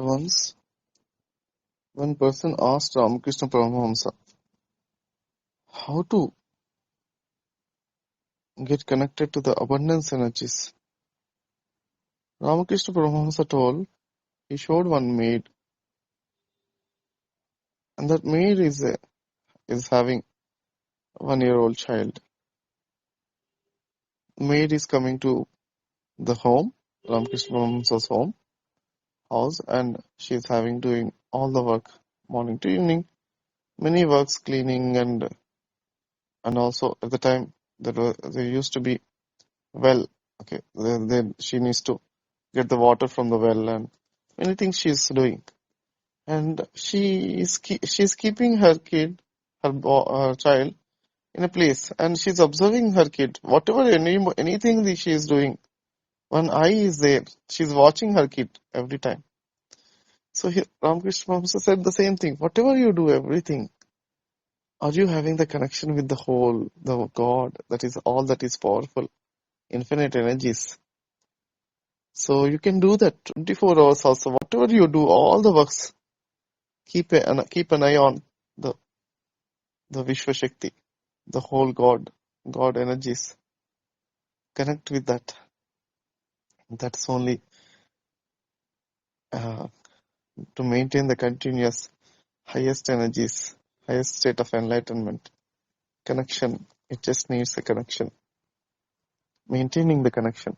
Once, one person asked Ramakrishna Paramahamsa how to get connected to the abundance energies. Ramakrishna Paramahamsa told, he showed one maid, and that maid is having a 1-year-old child. Maid is coming to the home, Ramakrishna Paramahamsa's house, and she is doing all the work, morning to evening, many works, cleaning and also at the time there used to be well. Okay, then she needs to get the water from the well and many things she is doing. And she is keeping her kid, her child, in a place, and she's observing her kid. Whatever anything that she is doing, one eye is there. She's watching her kid every time. So here, Ramakrishna Mahamsa said the same thing. Whatever you do, everything, are you having the connection with the whole, the God, that is all that is powerful, infinite energies? So you can do that 24 hours also. Whatever you do, all the works, keep an eye on the Vishwa Shakti, the whole God energies. Connect with that. That's only to maintain the continuous highest energies, highest state of enlightenment. Connection. It just needs a connection. Maintaining the connection.